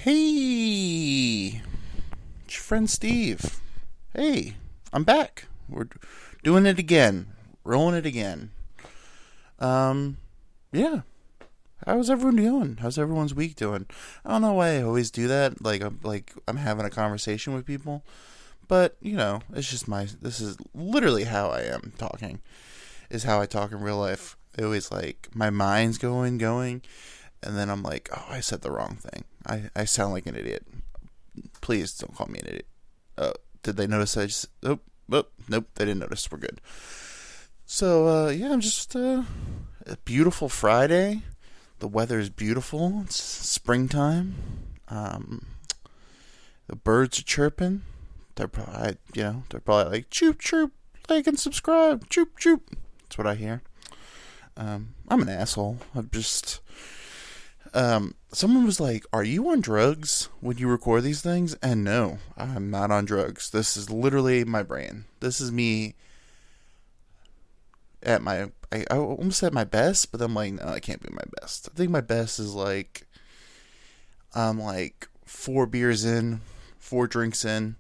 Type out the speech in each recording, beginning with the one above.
Hey, it's your friend Steve. Hey, I'm back. We're doing it again, rolling it again. Um, yeah. How's everyone doing? How's everyone's week doing? I don't know why I always do that. I'm having a conversation with people, but it's just This is literally how I am talking. Is how I talk in real life. It always my mind's going, and then I'm like, oh, I said the wrong thing. I sound like an idiot. Please don't call me an idiot. Did they notice nope, they didn't notice. We're good. So, I'm just, a beautiful Friday. The weather is beautiful. It's springtime. The birds are chirping. They're probably like, choop, choop, like and subscribe, choop, choop. That's what I hear. I'm an asshole. Someone was like, are you on drugs when you record these things? And no, I'm not on drugs. This is literally my brain. This is me at I almost said my best, but I'm like, no, I can't be my best. I think my best is I'm 4 beers in, 4 drinks in,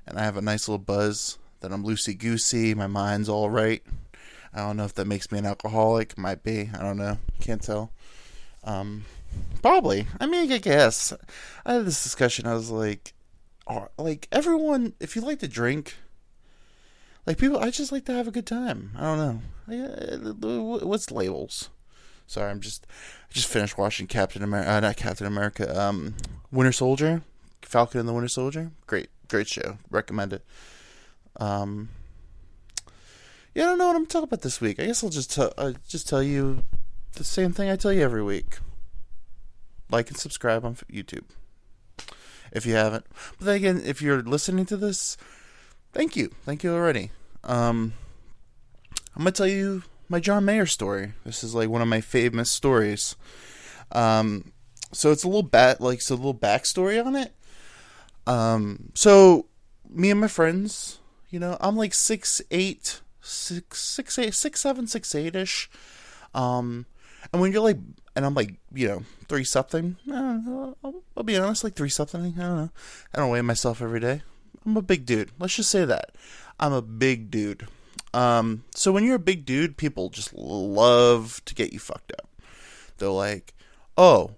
and I have a nice little buzz. Then I'm loosey-goosey, my mind's all right. I don't know if that makes me an alcoholic. Might be. I don't know. Can't tell. Probably. I mean, I guess. I had this discussion. I was like, everyone, if you like to drink, people, I just like to have a good time. I don't know. What's labels? Sorry, I just finished watching Captain America, not Captain America, Winter Soldier, Falcon and the Winter Soldier. Great show. Recommend it. I don't know what I'm talking about this week. I guess I'll just tell you the same thing I tell you every week. Like and subscribe on YouTube if you haven't. But then again, if you're listening to this, thank you already. I'm gonna tell you my John Mayer story. This is one of my famous stories. So it's a little backstory on it. So me and my friends, I'm 6'8", 6'7", 6'8" ish. And when you're and I'm 3 something. I'll be honest, 3 something. I don't know. I don't weigh myself every day. I'm a big dude. Let's just say that. I'm a big dude. So when you're a big dude, people just love to get you fucked up. They're like, oh,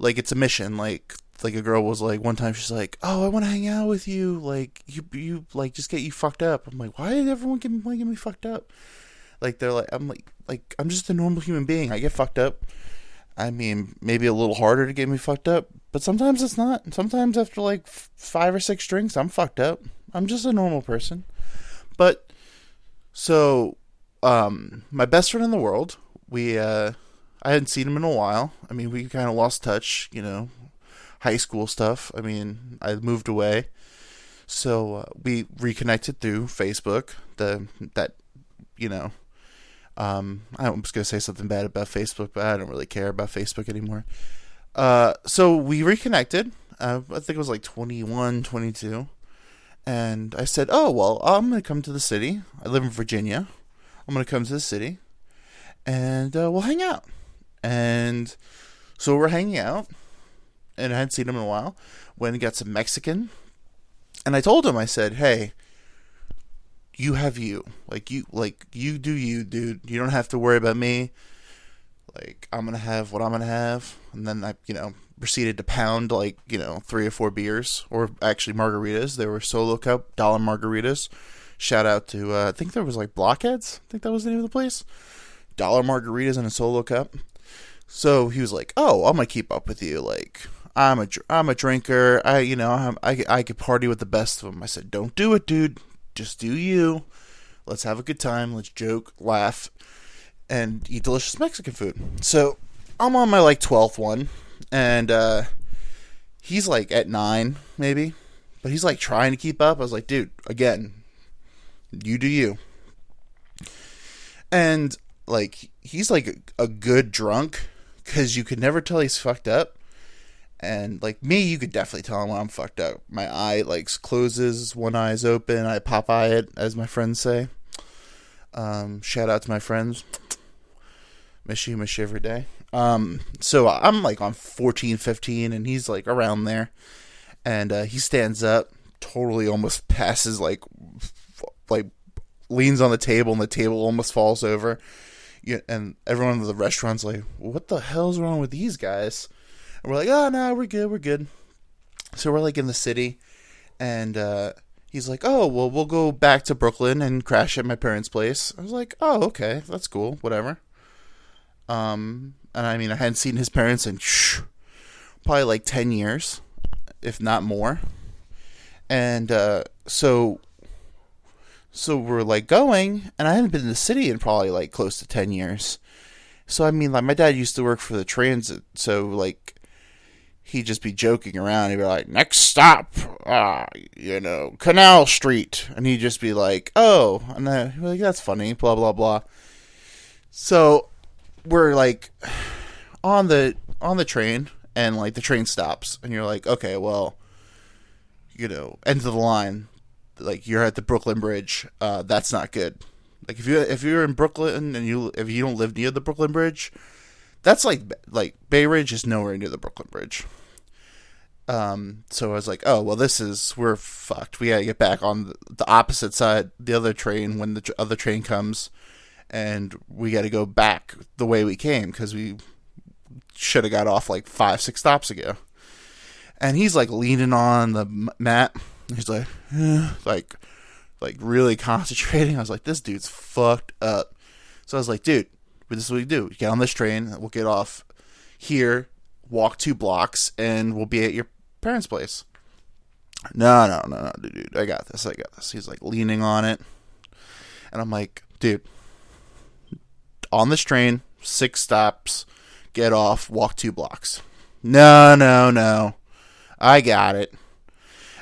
it's a mission. Like a girl was one time, she's like, oh, I want to hang out with you. You just get you fucked up. I'm like, why did everyone get me fucked up? They're I'm just a normal human being. I get fucked up. I mean, maybe a little harder to get me fucked up, but sometimes it's not. Sometimes after 5 or 6 drinks, I'm fucked up. I'm just a normal person. But, so, my best friend in the world, I hadn't seen him in a while. I mean, we kind of lost touch, high school stuff. I mean, I moved away. So, we reconnected through Facebook. I was going to say something bad about Facebook, but I don't really care about Facebook anymore. So we reconnected. I think it was 21, 22. And I said, oh, well, I'm going to come to the city. I live in Virginia. I'm going to come to the city. And we'll hang out. And so we're hanging out. And I hadn't seen him in a while. Went and got some Mexican. And I told him, I said, hey, you have you. You do you, dude. You don't have to worry about me. I'm going to have what I'm going to have. And then I, proceeded to pound 3 or 4 beers, or actually margaritas. They were Solo Cup dollar margaritas. Shout out to I think there was Blockheads. I think that was the name of the place. Dollar margaritas in a Solo Cup. So he was like, "Oh, I'm gonna keep up with you. I'm a drinker. I could party with the best of them." I said, "Don't do it, dude. Just do you. Let's have a good time. Let's joke, laugh, and eat delicious Mexican food." So I'm on my 12th one. And he's at 9, maybe. But he's trying to keep up. I was like, dude, again, you do you. And he's a good drunk, because you could never tell he's fucked up. And me, you could definitely tell when I'm fucked up. My eye closes, one eye is open, I Popeye it, as my friends say. Shout out to my friends. Miss you every day. So I'm like on 14, 15, and he's like around there. And he stands up, totally almost passes, like leans on the table, and the table almost falls over. Yeah, and everyone in the restaurant's like, what the hell's wrong with these guys? And we're like, oh, no, we're good. So we're like in the city, and he's like, oh, well, we'll go back to Brooklyn and crash at my parents' place. I was like, oh, okay, that's cool, whatever. And I mean, I hadn't seen his parents in probably like 10 years, if not more. And so we're like going, and I hadn't been in the city in probably like close to 10 years. So I mean, like, my dad used to work for the transit, so like he'd just be joking around. He'd be like, next stop, Canal Street. And he'd just be like, oh, and then he'd be like, that's funny, blah, blah, blah. So we're like on the train, and like the train stops, and you're like, okay, well, end of the line. Like, you're at the Brooklyn Bridge. That's not good. Like, if you're in Brooklyn and if you don't live near the Brooklyn Bridge, that's like Bay Ridge is nowhere near the Brooklyn Bridge. So I was like, oh, well, we're fucked. We gotta get back on the opposite side, the other train, when the other train comes, and we gotta go back the way we came, because we should have got off like 5-6 stops ago. And he's like leaning on the mat. He's like, like really concentrating. I was like, this dude's fucked up. So I was like, dude, this is what we do. You get on this train, we'll get off here, walk 2 blocks, and we'll be at your parents' place. No, dude, I got this. He's like leaning on it. And I'm like, dude, on this train, 6 stops, get off, walk 2 blocks. No. I got it.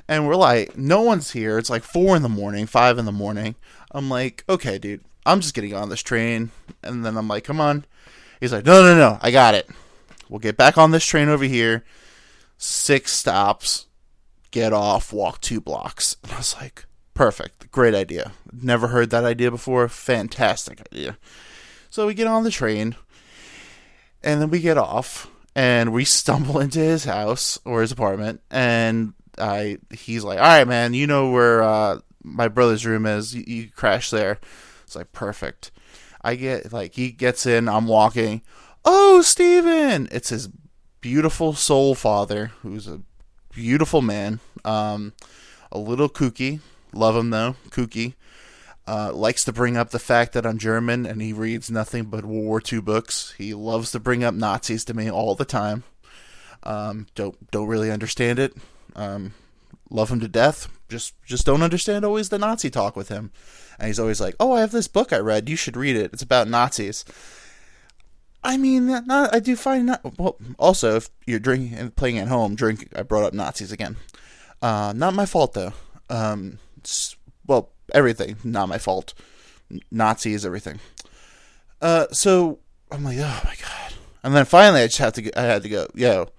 And we're like, no one's here. It's like 4 a.m, 5 a.m. I'm like, okay, dude, I'm just getting on this train. And then I'm like, come on. He's like, no, I got it. We'll get back on this train over here. 6 stops, get off, walk 2 blocks. And I was like, perfect. Great idea. Never heard that idea before. Fantastic idea. So we get on the train, and then we get off, and we stumble into his house or his apartment, and he's like, all right, man, you know where my brother's room is. You crash there. It's like, perfect. He gets in, I'm walking. Oh, Steven! It's his beautiful soul father, who's a beautiful man. A little kooky. Love him, though. Kooky. Likes to bring up the fact that I'm German and he reads nothing but World War II books. He loves to bring up Nazis to me all the time. Don't really understand it. Love him to death. Just don't understand always the Nazi talk with him. And he's always like, oh, I have this book I read. You should read it. It's about Nazis. I mean, I do find well, also, if you're drinking and playing at home, I brought up Nazis again. Not my fault, though. Well, everything, not my fault. Nazis, everything. So I'm like, oh my god. And then finally, I had to go, yo,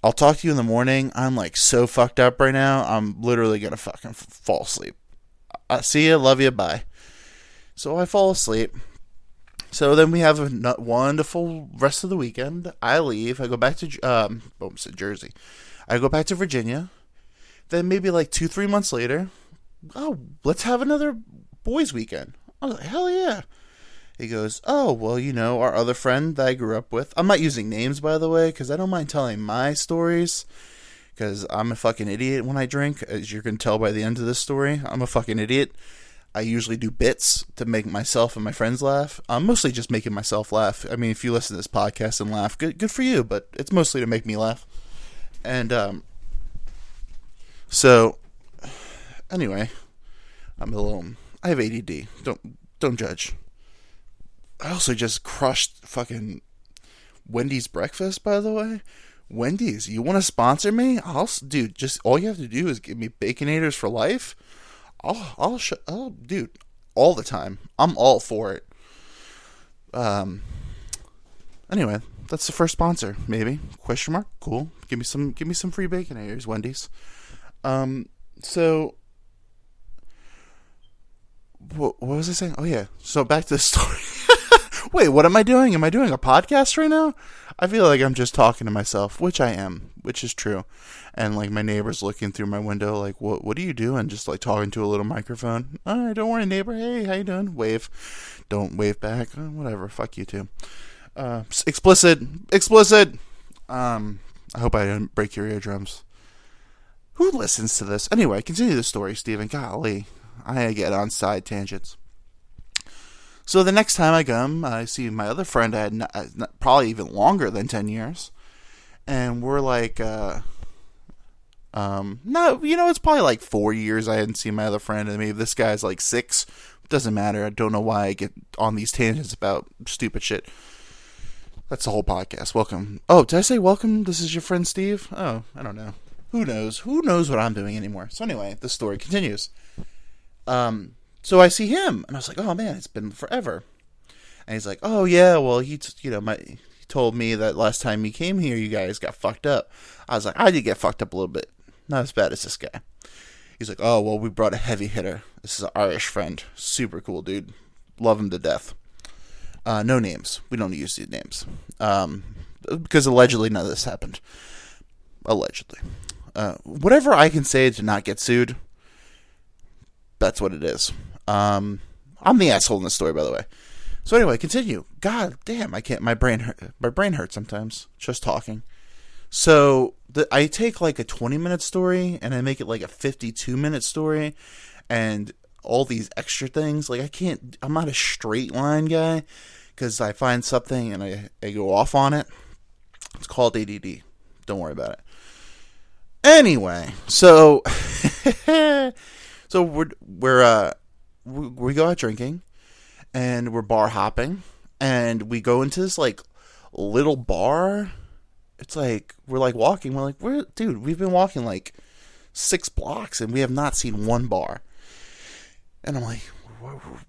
I'll talk to you in the morning. I'm like so fucked up right now. I'm literally gonna fucking fall asleep. See ya, love you, bye. So I fall asleep. So then we have a wonderful rest of the weekend. I leave. I go back to Jersey. I go back to Virginia. Then maybe like 2-3 months later, oh, let's have another boys' weekend. I was like, hell yeah. He goes, oh, well, our other friend that I grew up with. I'm not using names, by the way, because I don't mind telling my stories, because I'm a fucking idiot when I drink, as you can tell by the end of this story. I'm a fucking idiot. I usually do bits to make myself and my friends laugh. I'm mostly just making myself laugh. I mean, if you listen to this podcast and laugh, good for you, but it's mostly to make me laugh. And, so, anyway, I have ADD. Don't judge. I also just crushed fucking Wendy's breakfast, by the way. Wendy's, you want to sponsor me? Dude, just all you have to do is give me Baconators for life. Dude, all the time. I'm all for it. Anyway, that's the first sponsor, maybe. Question mark? Cool. Give me some free Baconators, Wendy's. So what was I saying? Oh yeah. So back to the story. Wait, what am I doing? Am I doing a podcast right now? I feel like I'm just talking to myself, which I am, which is true. And like my neighbor's looking through my window, like, what are you doing? Just like talking to a little microphone. All right, don't worry, neighbor. Hey, how you doing? Wave. Don't wave back. Whatever. Fuck you too. Explicit. I hope I didn't break your eardrums. Who listens to this? Anyway, continue the story, Stephen. Golly, I get on side tangents. So the next time I come, I see my other friend I had probably even longer than 10 years. And we're like, no, it's probably like 4 years I hadn't seen my other friend. And maybe this guy's like 6. Doesn't matter. I don't know why I get on these tangents about stupid shit. That's the whole podcast. Welcome. Oh, did I say welcome? This is your friend Steve? Oh, I don't know. Who knows? Who knows what I'm doing anymore? So anyway, the story continues. So I see him, and I was like, oh man, it's been forever. And he's like, oh yeah, well, he told me that last time he came here, you guys got fucked up. I was like, I did get fucked up a little bit. Not as bad as this guy. He's like, oh, well, we brought a heavy hitter. This is an Irish friend. Super cool, dude. Love him to death. No names. We don't use these names. Because allegedly none of this happened. Allegedly. Whatever I can say to not get sued, that's what it is. I'm the asshole in this story, by the way. So anyway, continue. God damn, I can't. My brain hurts sometimes just talking. So I take like a 20-minute story and I make it like a 52-minute story, and all these extra things. Like I'm not a straight line guy, because I find something and I go off on it. It's called ADD. Don't worry about it. Anyway, so we go out drinking, and we're bar hopping, and we go into this like little bar. It's like we're like walking. We're like, dude, we've been walking like 6 blocks, and we have not seen one bar. And I'm like,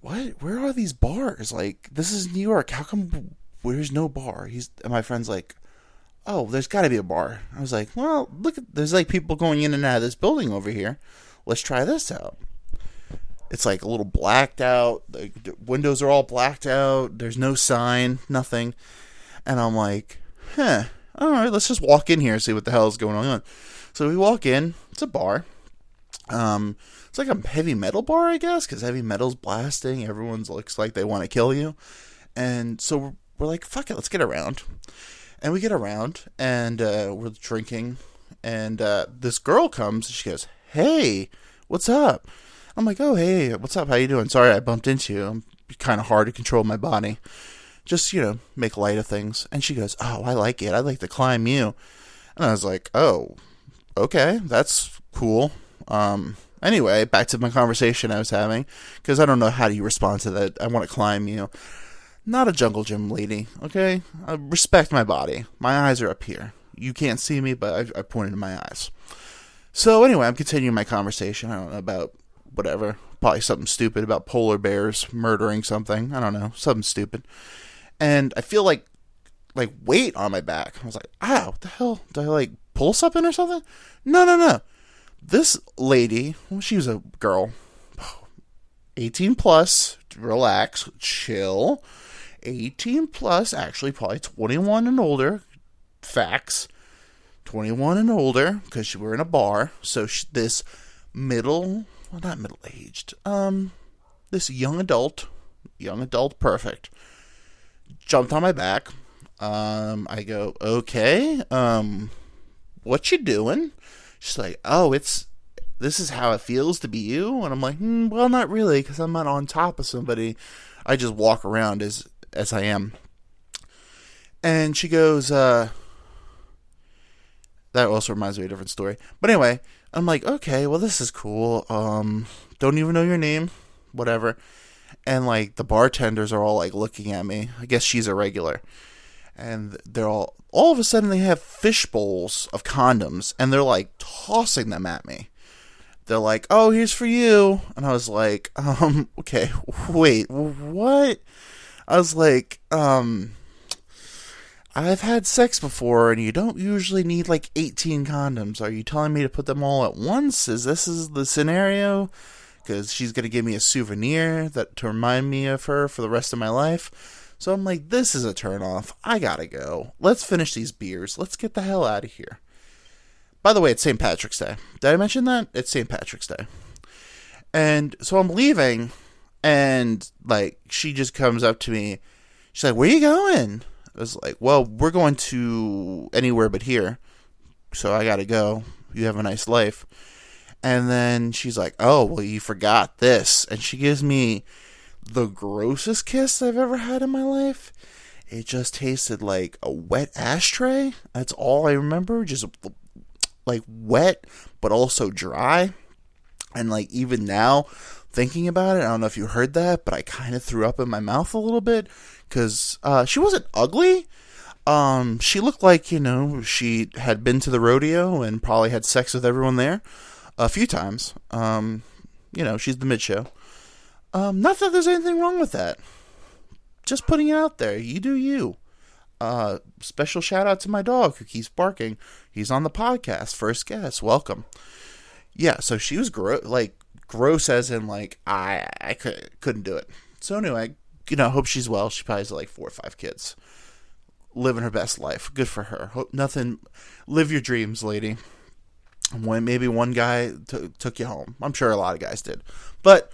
what? Where are these bars? Like, this is New York. How come there's no bar? And my friend's like, oh, there's got to be a bar. I was like, well, look, there's like people going in and out of this building over here. Let's try this out. It's like a little blacked out. The windows are all blacked out. There's no sign, nothing. And I'm like, all right, let's just walk in here and see what the hell is going on. So we walk in. It's a bar. It's like a heavy metal bar, I guess, because heavy metal's blasting. Everyone's looks like they want to kill you. And so we're like, fuck it, let's get around. And we get around, and we're drinking. And this girl comes, and she goes, hey, what's up? I'm like, oh, hey, what's up? How you doing? Sorry I bumped into you. I'm kind of hard to control my body. Just, make light of things. And she goes, oh, I like it. I'd like to climb you. And I was like, oh, okay, that's cool. Anyway, back to my conversation I was having, because I don't know how do you respond to that. I want to climb you. Not a jungle gym lady, okay? I respect my body. My eyes are up here. You can't see me, but I pointed to my eyes. So anyway, I'm continuing my conversation. I don't know about whatever. Probably something stupid about polar bears murdering something. I don't know. Something stupid. And I feel like weight on my back. I was like, ow, what the hell? Did I like pull something or something? No. This lady, well, she was a girl, 18 plus, relax, chill, 18 plus, actually probably 21 and older, facts, 21 and older, because we're in a bar, so this not middle-aged, this young adult, perfect, jumped on my back. I go, okay, what you doing? She's like, oh, this is how it feels to be you? And I'm like, well, not really, because I'm not on top of somebody. I just walk around as I am. And she goes, that also reminds me of a different story. But anyway, I'm like, okay, well, this is cool. Don't even know your name, whatever. And like the bartenders are all like looking at me. I guess she's a regular. And they're all of a sudden they have fish bowls of condoms, and they're like tossing them at me. They're like, oh, here's for you. And I was like, okay, wait, what? I was like, I've had sex before, and you don't usually need like 18 condoms. Are you telling me to put them all at once? This is the scenario? Because she's going to give me a souvenir to remind me of her for the rest of my life. So I'm like, this is a turnoff. I gotta go. Let's finish these beers. Let's get the hell out of here. By the way, it's St. Patrick's Day. Did I mention that? It's St. Patrick's Day. And so I'm leaving, and, like, she just comes up to me. She's like, where are you going? I was like, well, we're going to anywhere but here. So I gotta go. You have a nice life. And then she's like, oh, well, you forgot this. And she gives me the grossest kiss I've ever had in my life. It just tasted like a wet ashtray. That's all I remember. Just like wet, but also dry. And like even now, thinking about it, I don't know if you heard that, but I kind of threw up in my mouth a little bit. Because she wasn't ugly. She looked like, she had been to the rodeo and probably had sex with everyone there a few times. She's the mid-show. Not that there's anything wrong with that. Just putting it out there. You do you. Special shout out to my dog who keeps barking. He's on the podcast. First guest. Welcome. Yeah, so she was gross as in like I couldn't do it. So anyway, hope she's well. She probably has like 4 or 5 kids. Living her best life. Good for her. Live your dreams, lady. Maybe one guy took you home. I'm sure a lot of guys did. But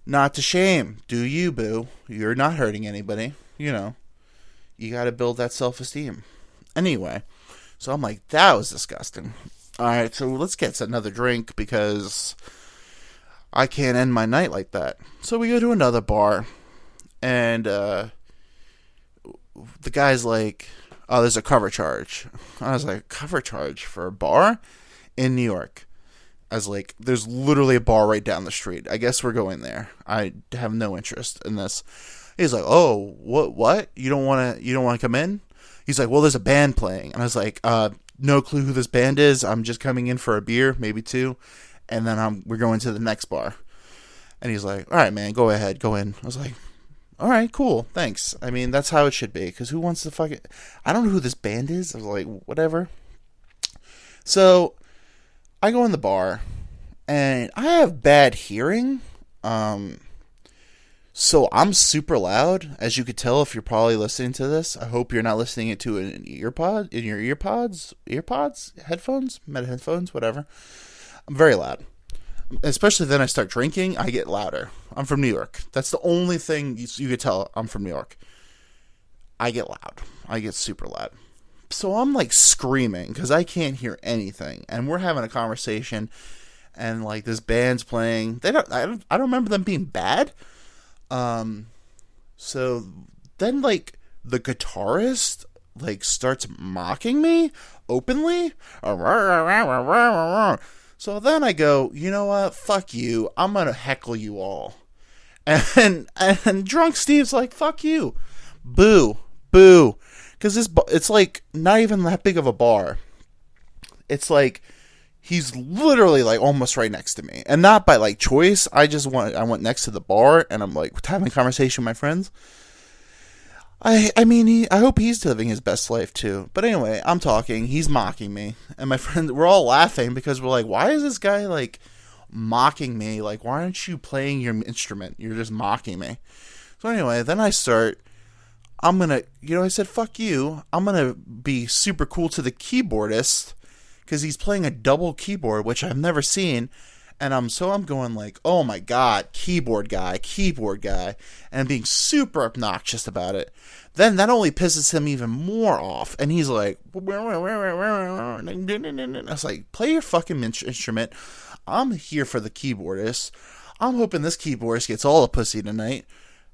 not to shame. Do you, boo. You're not hurting anybody. You got to build that self-esteem. Anyway, so I'm like, that was disgusting. All right, so let's get another drink because I can't end my night like that. So we go to another bar, and the guy's like, oh, there's a cover charge. I was like, cover charge for a bar in New York? I was like, there's literally a bar right down the street. I guess we're going there. I have no interest in this. He's like, oh, what? You don't want to come in? He's like, well, there's a band playing. And I was like, no clue who this band is. I'm just coming in for a beer, maybe 2. And then we're going to the next bar. And he's like, all right, man, go ahead, go in. I was like, all right, cool, thanks. I mean, that's how it should be. Because who wants to fucking... I don't know who this band is. I was like, whatever. So I go in the bar. And I have bad hearing. So I'm super loud, as you could tell if you're probably listening to this. I hope you're not listening it to an earpod, in your earpods, headphones, meta headphones, whatever. I'm very loud. Especially then I start drinking, I get louder. I'm from New York. That's the only thing you could tell I'm from New York. I get loud. I get super loud. So I'm like screaming because I can't hear anything. And we're having a conversation and like this band's playing. I don't remember them being bad. So then like the guitarist like starts mocking me openly. So then I go, you know what? Fuck you. I'm going to heckle you all. And drunk Steve's like, fuck you. Boo. Boo. Cause it's like not even that big of a bar. It's like, he's literally like almost right next to me, and not by like choice. I went next to the bar, and I'm like having a conversation with my friends. I hope he's living his best life too. But anyway, I'm talking. He's mocking me, and my friends, we're all laughing because we're like, why is this guy like mocking me? Like, why aren't you playing your instrument? You're just mocking me. So anyway, then I start. I said fuck you. I'm gonna be super cool to the keyboardist. Because he's playing a double keyboard, which I've never seen. And I'm going like, oh my god, keyboard guy. And I'm being super obnoxious about it. Then that only pisses him even more off. And he's like, I was like, play your fucking instrument. I'm here for the keyboardist. I'm hoping this keyboardist gets all the pussy tonight.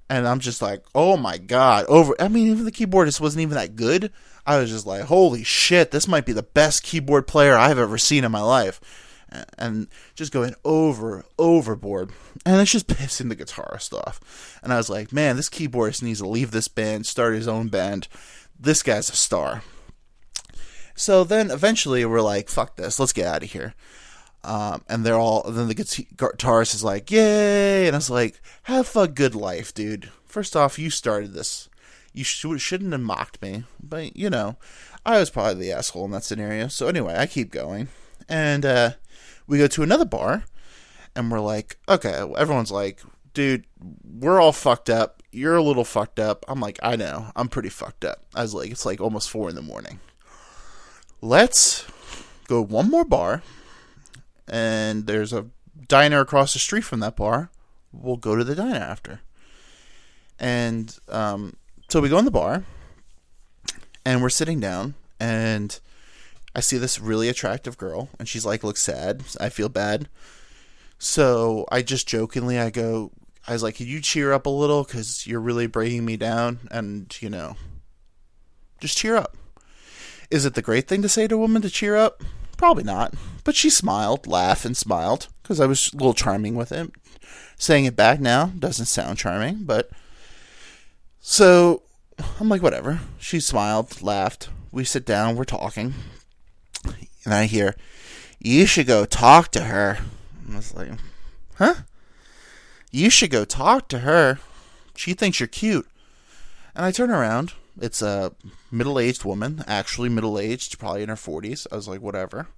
And I'm just like, oh my god. Even the keyboardist wasn't even that good. I was just like, holy shit, this might be the best keyboard player I've ever seen in my life. And just going overboard. And it's just pissing the guitarist off. And I was like, man, this keyboardist needs to leave this band, start his own band. This guy's a star. So then eventually we're like, fuck this, let's get out of here. And then the guitarist is like, yay. And I was like, have a good life, dude. First off, you started this. You shouldn't have mocked me. But, I was probably the asshole in that scenario. So anyway, I keep going. And we go to another bar. And we're like, okay, everyone's like, dude, we're all fucked up. You're a little fucked up. I'm like, I know. I'm pretty fucked up. I was like, it's like almost 4 a.m. Let's go one more bar. And there's a diner across the street from that bar. We'll go to the diner after. And so we go in the bar. And we're sitting down. And I see this really attractive girl. And she's like, looks sad. I feel bad. So I just jokingly, I was like, could you cheer up a little? Because you're really bringing me down. And, you know, just cheer up. Is it the great thing to say to a woman to cheer up? Probably not. But she smiled, laughed, and smiled. Because I was a little charming with it. Saying it back now doesn't sound charming. But so I'm like, whatever. She smiled, laughed. We sit down. We're talking. And I hear, you should go talk to her. I was like, huh? You should go talk to her. She thinks you're cute. And I turn around. It's a middle-aged woman. Actually middle-aged. Probably in her 40s. I was like, whatever.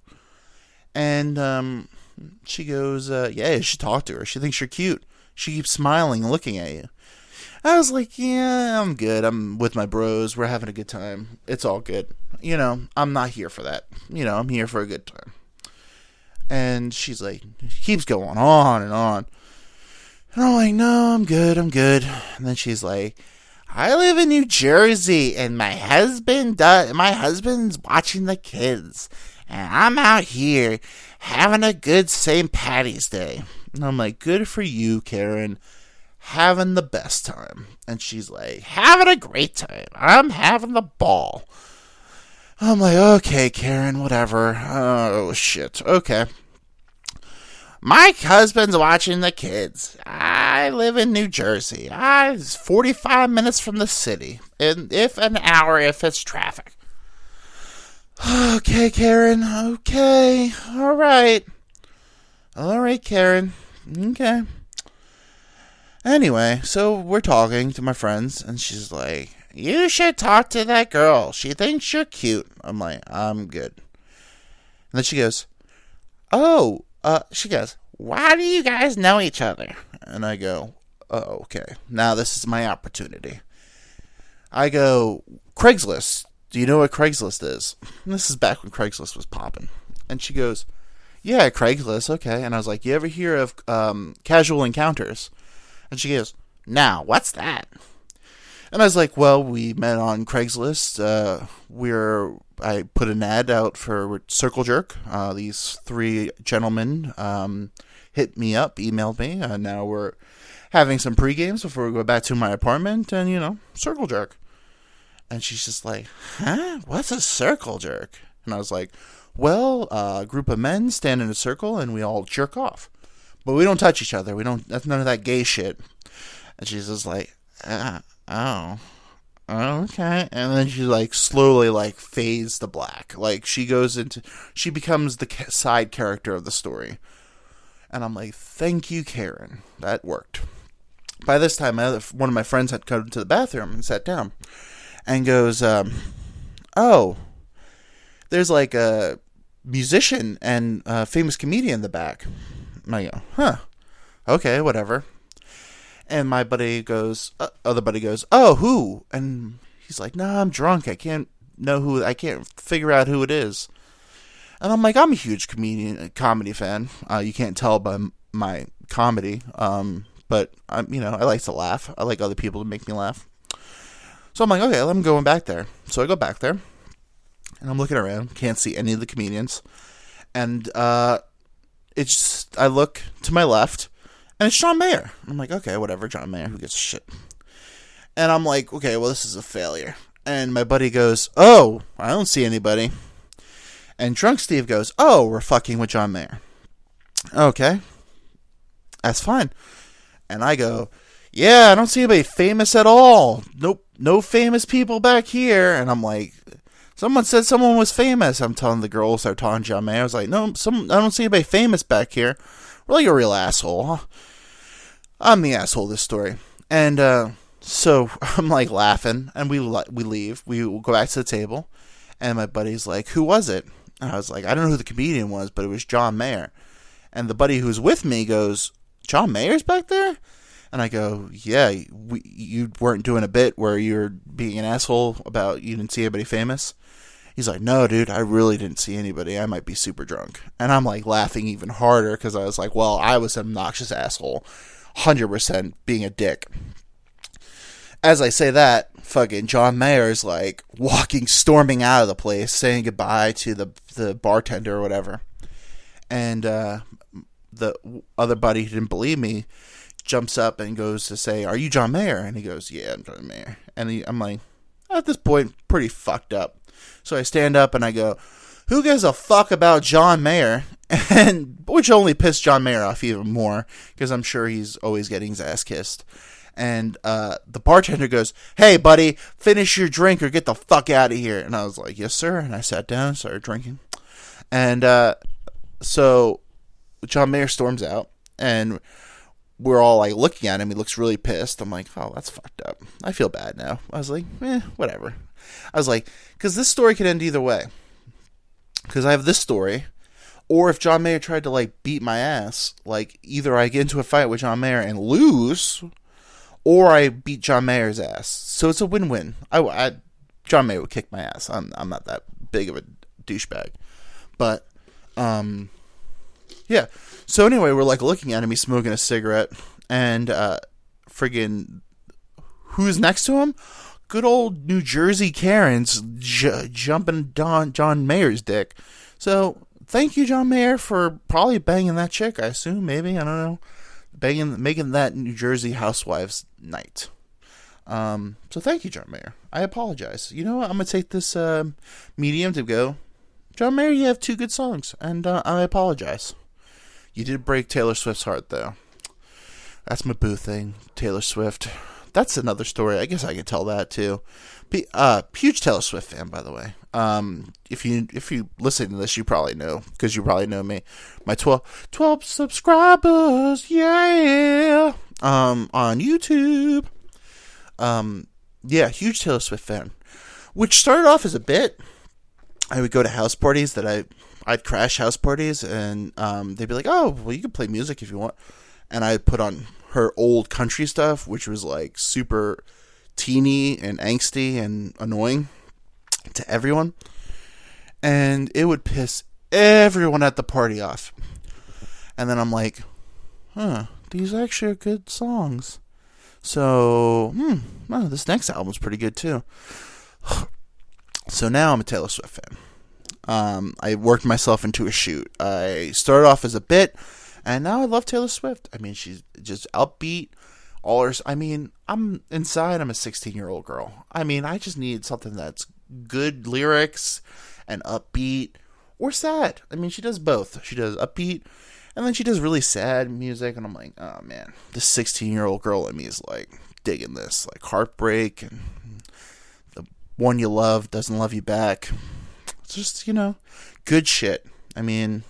And she goes, yeah, you should talk to her. She thinks you're cute. She keeps smiling and looking at you. I was like, yeah, I'm good. I'm with my bros. We're having a good time. It's all good. You know, I'm not here for that. You know, I'm here for a good time. And she's like, keeps going on and on. And I'm like, no, I'm good. And then she's like, I live in New Jersey, and my husband's watching the kids. And I'm out here having a good St. Patty's Day. And I'm like, good for you, Karen. Having the best time. And she's like, having a great time. I'm having the ball. I'm like, okay, Karen, whatever. Oh, shit. Okay. My husband's watching the kids. I live in New Jersey. It's 45 minutes from the city. And if an hour if it's traffic. Okay, Karen. Okay. All right. All right, Karen. Okay. Anyway, so we're talking to my friends, and she's like, you should talk to that girl. She thinks you're cute. I'm like, I'm good. And then she goes, she goes, why do you guys know each other? And I go, oh, okay. Now this is my opportunity. I go, Craigslist. Do you know what Craigslist is? And this is back when Craigslist was popping. And she goes, yeah, Craigslist, okay. And I was like, you ever hear of Casual Encounters? And she goes, now, what's that? And I was like, well, we met on Craigslist. I put an ad out for Circle Jerk. These 3 gentlemen hit me up, emailed me, and now we're having some pre-games before we go back to my apartment, and, you know, Circle Jerk. And she's just like, huh? What's a Circle Jerk? And I was like, well, a group of men stand in a circle, and we all jerk off. But we don't touch each other. That's none of that gay shit. And she's just like, oh, okay. And then she like slowly like fades to black. Like she becomes the side character of the story. And I'm like, thank you, Karen. That worked. By this time, one of my friends had come to the bathroom and sat down and goes, oh, there's like a musician and a famous comedian in the back. And I go, huh, okay, whatever. And my other buddy goes, oh, who? And he's like, no, I'm drunk. I can't figure out who it is. And I'm like, I'm a huge comedy fan. You can't tell by my comedy. But I like to laugh. I like other people to make me laugh. So I'm like, okay, I'm going back there. So I go back there and I'm looking around. Can't see any of the comedians. And, I look to my left, and it's John Mayer. I'm like, okay, whatever, John Mayer, who gives a shit? And I'm like, okay, well, this is a failure. And my buddy goes, oh, I don't see anybody. And Drunk Steve goes, oh, we're fucking with John Mayer. Okay, that's fine. And I go, yeah, I don't see anybody famous at all. Nope, no famous people back here. And I'm like, someone said someone was famous. I'm telling the girls they're talking John Mayer. I was like, no, I don't see anybody famous back here. We're like a real asshole, huh? I'm the asshole of this story. And so I'm like laughing, and we leave. We go back to the table, and my buddy's like, who was it? And I was like, I don't know who the comedian was, but it was John Mayer. And the buddy who's with me goes, John Mayer's back there? And I go, yeah, you weren't doing a bit where you're being an asshole about you didn't see anybody famous? He's like, no, dude, I really didn't see anybody. I might be super drunk. And I'm like laughing even harder because I was like, well, I was an obnoxious asshole. 100% being a dick. As I say that, fucking John Mayer's like storming out of the place, saying goodbye to the bartender or whatever. And the other buddy who didn't believe me jumps up and goes to say, are you John Mayer? And he goes, yeah, I'm John Mayer. And I'm like, at this point, pretty fucked up. So I stand up and I go, who gives a fuck about John Mayer? And which only pissed John Mayer off even more, because I'm sure he's always getting his ass kissed. And the bartender goes, hey, buddy, finish your drink or get the fuck out of here. And I was like, yes, sir. And I sat down and started drinking. And so John Mayer storms out, and we're all like looking at him. He looks really pissed. I'm like, oh, that's fucked up. I feel bad now. I was like, whatever. I was like, because this story could end either way. Because I have this story, or if John Mayer tried to like beat my ass, like either I get into a fight with John Mayer and lose, or I beat John Mayer's ass. So it's a win-win. John Mayer would kick my ass. I'm not that big of a douchebag. But, yeah. So anyway, we're like looking at him. He's smoking a cigarette. And friggin' who's next to him? Good old New Jersey Karens jumping John Mayer's dick. So thank you, John Mayer, for probably banging that chick, I assume. Maybe. I don't know. Making that New Jersey housewives night. So thank you, John Mayer. I apologize. You know what? I'm going to take this medium to go, John Mayer, you have 2 good songs, and I apologize. You did break Taylor Swift's heart, though. That's my boo thing, Taylor Swift. That's another story. I guess I could tell that, too. Huge Taylor Swift fan, by the way. If you listen to this, you probably know, because you probably know me. My 12 subscribers, yeah, on YouTube. Yeah, huge Taylor Swift fan, which started off as a bit. I would go to house parties that I'd crash house parties, and they'd be like, oh, well, you can play music if you want. And I'd put on her old country stuff, which was like super teeny and angsty and annoying to everyone. And it would piss everyone at the party off. And then I'm like, these actually are good songs. So, well, this next album's pretty good too. So now I'm a Taylor Swift fan. I worked myself into a shoot. I started off as a bit, and now I love Taylor Swift. I mean, she's just upbeat. I'm inside, I'm a 16-year-old girl. I mean, I just need something that's good lyrics and upbeat or sad. I mean, she does both. She does upbeat, and then she does really sad music, and I'm like, oh man, this 16-year-old girl in me is like digging this, like heartbreak, and the one you love doesn't love you back. It's just, good shit. I mean,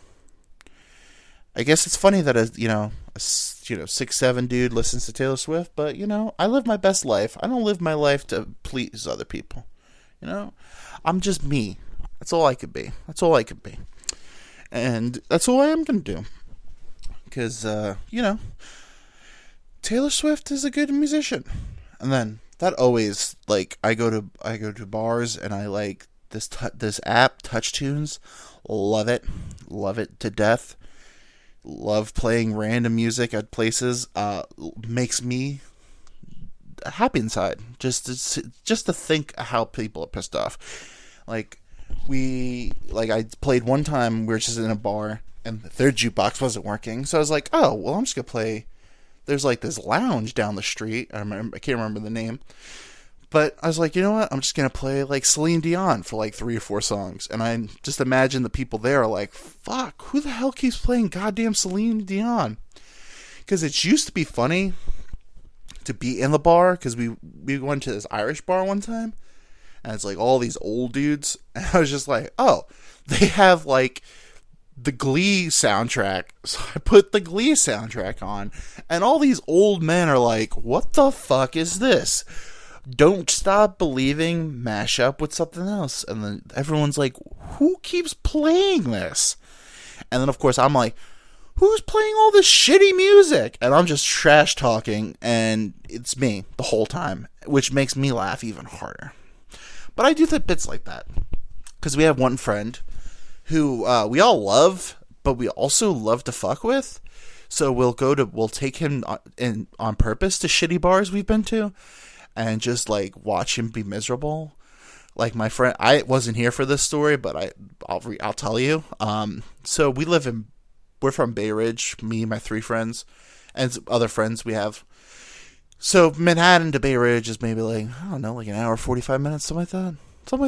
I guess it's funny that a 6'7" dude listens to Taylor Swift, but I live my best life. I don't live my life to please other people. I'm just me. That's all I could be. And that's all I am going to do. Because, Taylor Swift is a good musician. And then that always, like, I go to bars and I like this app, TouchTunes. Love it to death. Love playing random music at places. Makes me happy inside. Just to think how people are pissed off. I played one time. We were just in a bar and their jukebox wasn't working. So I was like, oh, well, I'm just gonna play. There's like this lounge down the street. I can't remember the name. But I was like, you know what? I'm just going to play like Celine Dion for like 3 or 4 songs. And I just imagine the people there are like, fuck, who the hell keeps playing goddamn Celine Dion? Because it used to be funny to be in the bar, because we went to this Irish bar one time. And it's like all these old dudes. And I was just like, oh, they have like the Glee soundtrack. So I put the Glee soundtrack on. And all these old men are like, what the fuck is this? Don't Stop Believing mash up with something else. And then everyone's like, who keeps playing this? And then, of course, I'm like, who's playing all this shitty music? And I'm just trash talking, and it's me the whole time, which makes me laugh even harder. But I do bits like that because we have one friend who we all love, but we also love to fuck with. So we'll take him on purpose to shitty bars we've been to, and just like watch him be miserable. Like my friend, I wasn't here for this story, but I'll tell you. So we're from Bay Ridge, me and my 3 friends, and some other friends we have. So Manhattan to Bay Ridge is maybe like, I don't know, like an hour 45 minutes, something like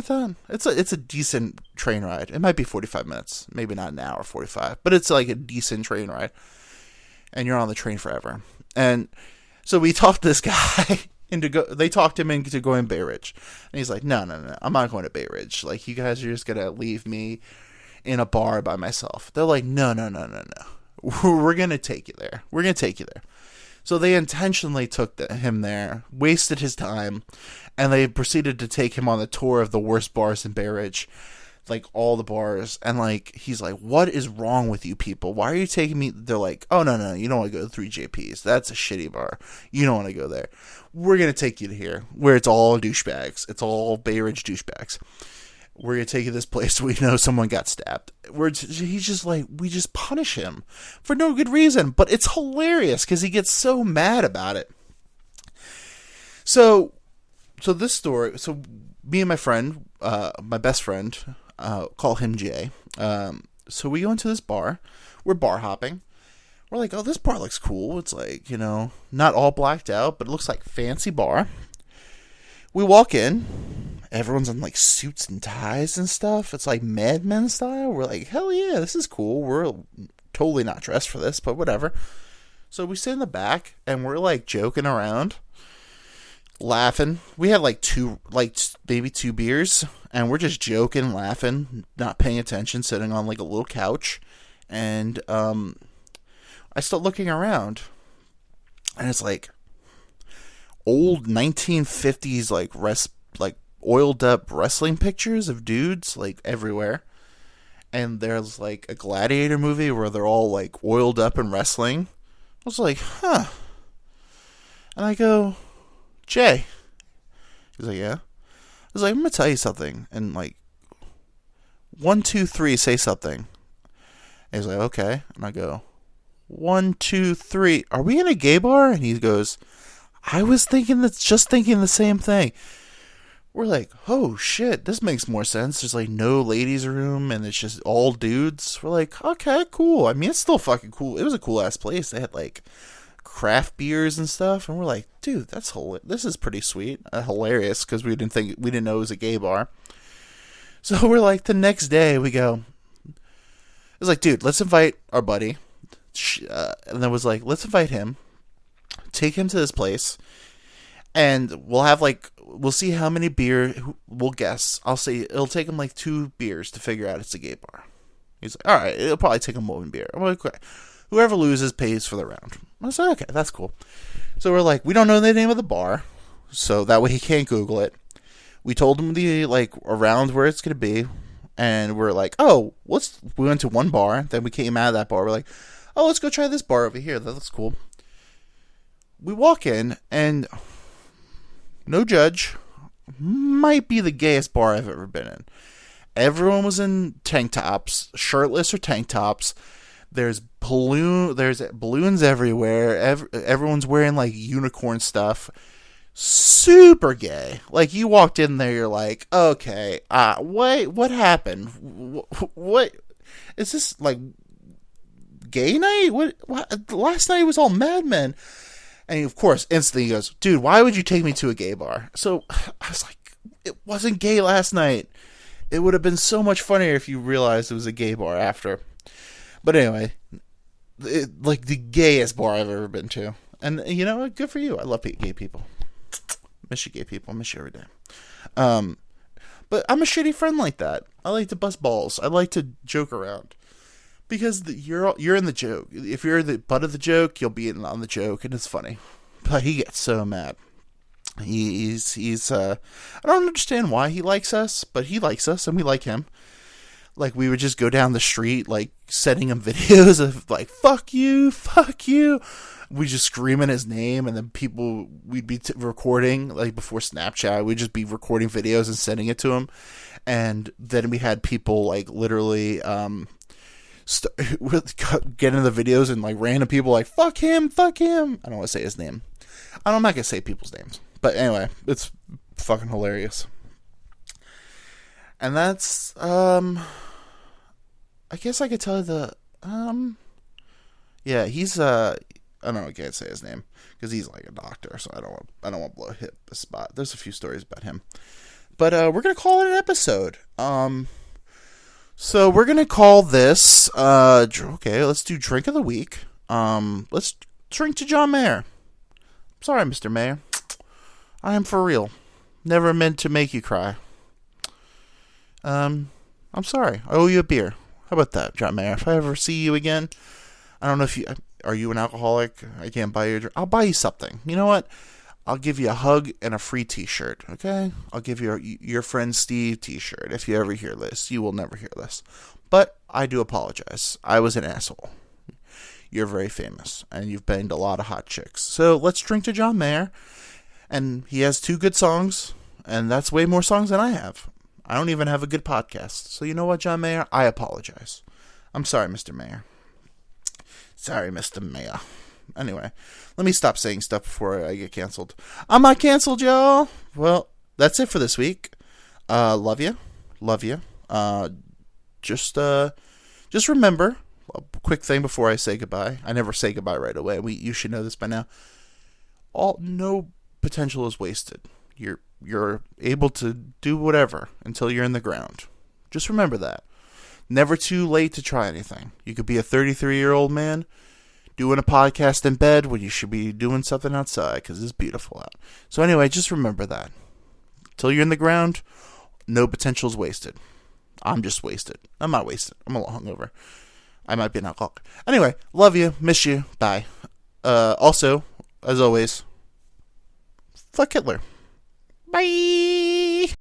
that. It's a decent train ride. It might be 45 minutes, maybe not an hour 45, but it's like a decent train ride. And you're on the train forever. And so we talked this guy they talked him into going to Bay Ridge. And he's like, no, I'm not going to Bay Ridge. Like, you guys are just going to leave me in a bar by myself. They're like, no. We're going to take you there. So they intentionally took him there, wasted his time, and they proceeded to take him on the tour of the worst bars in Bay Ridge. Like, all the bars. And, like, he's like, what is wrong with you people? Why are you taking me? They're like, oh, no, you don't want to go to 3JPs. That's a shitty bar. You don't want to go there. We're going to take you to here, where it's all douchebags. It's all Bay Ridge douchebags. We're going to take you to this place where we know someone got stabbed. He's just like, we just punish him for no good reason. But it's hilarious because he gets so mad about it. So this story, so me and my friend, my best friend, call him Jay. So we go into this bar. We're bar hopping. We're like, oh, this bar looks cool. It's like, not all blacked out, but it looks like fancy bar. We walk in. Everyone's in like suits and ties and stuff. It's like Mad Men style. We're like, hell yeah, this is cool. We're totally not dressed for this, but whatever. So we sit in the back and we're like joking around, laughing. We had maybe 2 beers, and we're just joking, laughing, not paying attention, sitting on like a little couch. And I start looking around, and it's like old 1950s like oiled up wrestling pictures of dudes like everywhere. And there's like a Gladiator movie where they're all like oiled up and wrestling. I was like, huh. And I go, Jay. He's like, yeah. I was like, I'm gonna tell you something. And like, 1, 2, 3, say something. And he's like, okay. And I go, 1, 2, 3. Are we in a gay bar? And he goes, I was thinking the same thing. We're like, oh shit, this makes more sense. There's like no ladies' room and it's just all dudes. We're like, okay, cool. I mean, it's still fucking cool. It was a cool ass place. They had like craft beers and stuff, and we're like, dude, this is pretty sweet, hilarious, because we didn't know it was a gay bar. So we're like, the next day we go, it was like, dude, let's invite our buddy, and then was like, let's invite him, take him to this place, and we'll see how many beer we'll guess. I'll say it'll take him like 2 beers to figure out it's a gay bar. He's like, all right, it'll probably take him 1 beer. I'm like, okay. Whoever loses pays for the round. I said, okay, that's cool. So we're like, we don't know the name of the bar, so that way he can't Google it. We told him around where it's gonna be, and we're like, oh, we went to one bar, then we came out of that bar. We're like, oh, let's go try this bar over here. That looks cool. We walk in, and no judge, might be the gayest bar I've ever been in. Everyone was in tank tops, shirtless or tank tops. There's balloons everywhere. Everyone's wearing like unicorn stuff. Super gay. Like, you walked in there, you're like, okay, what happened? What is this, like, gay night? What? Last night was all Mad Men. And of course, instantly he goes, dude, why would you take me to a gay bar? So I was like, it wasn't gay last night. It would have been so much funnier if you realized it was a gay bar after. But anyway, like the gayest bar I've ever been to. And you know what? Good for you. I love gay people. Miss you, gay people. Miss you every day. But I'm a shitty friend like that. I like to bust balls. I like to joke around. Because you're in the joke. If you're the butt of the joke, you'll be in on the joke, and it's funny. But he gets so mad. He's I don't understand why he likes us, but he likes us, and we like him. Like, we would just go down the street, like, sending him videos of, like, fuck you, fuck you. We just screaming his name, and then we'd be recording, like, before Snapchat, we'd just be recording videos and sending it to him. And then we had people, like, literally, get into the videos, and, like, random people, like, fuck him, fuck him. I don't want to say his name. I'm not going to say people's names. But anyway, it's fucking hilarious. And that's, I guess I could tell you yeah, he's, I don't know, I can't say his name, because he's like a doctor, so I don't want to blow hit the spot. There's a few stories about him. But, we're going to call it an episode. So we're going to call this, okay, let's do Drink of the Week. Let's drink to John Mayer. Sorry, Mr. Mayer. I am for real. Never meant to make you cry. I'm sorry. I owe you a beer. How about that, John Mayer? If I ever see you again, I don't know if are you an alcoholic? I can't buy you a drink. I'll buy you something. You know what? I'll give you a hug and a free t-shirt, okay? I'll give you your friend Steve t-shirt. If you ever hear this, you will never hear this. But I do apologize. I was an asshole. You're very famous, and you've banged a lot of hot chicks. So let's drink to John Mayer. And he has 2 good songs, and that's way more songs than I have. I don't even have a good podcast. So you know what, John Mayer? I apologize. I'm sorry, Mr. Mayer. Sorry, Mr. Mayer. Anyway, let me stop saying stuff before I get canceled. I'm not canceled, y'all. Well, that's it for this week. Love you. Love you. Just remember, a quick thing before I say goodbye. I never say goodbye right away. You should know this by now. No potential is wasted. You're able to do whatever until you're in the ground. Just remember that. Never too late to try anything. You could be a 33-year-old man doing a podcast in bed when you should be doing something outside because it's beautiful out. So anyway, just remember that. Until you're in the ground, no potential is wasted. I'm just wasted. I'm not wasted. I'm a little hungover. I might be an alcoholic. Anyway, love you. Miss you. Bye. Also, as always, fuck Hitler. Bye.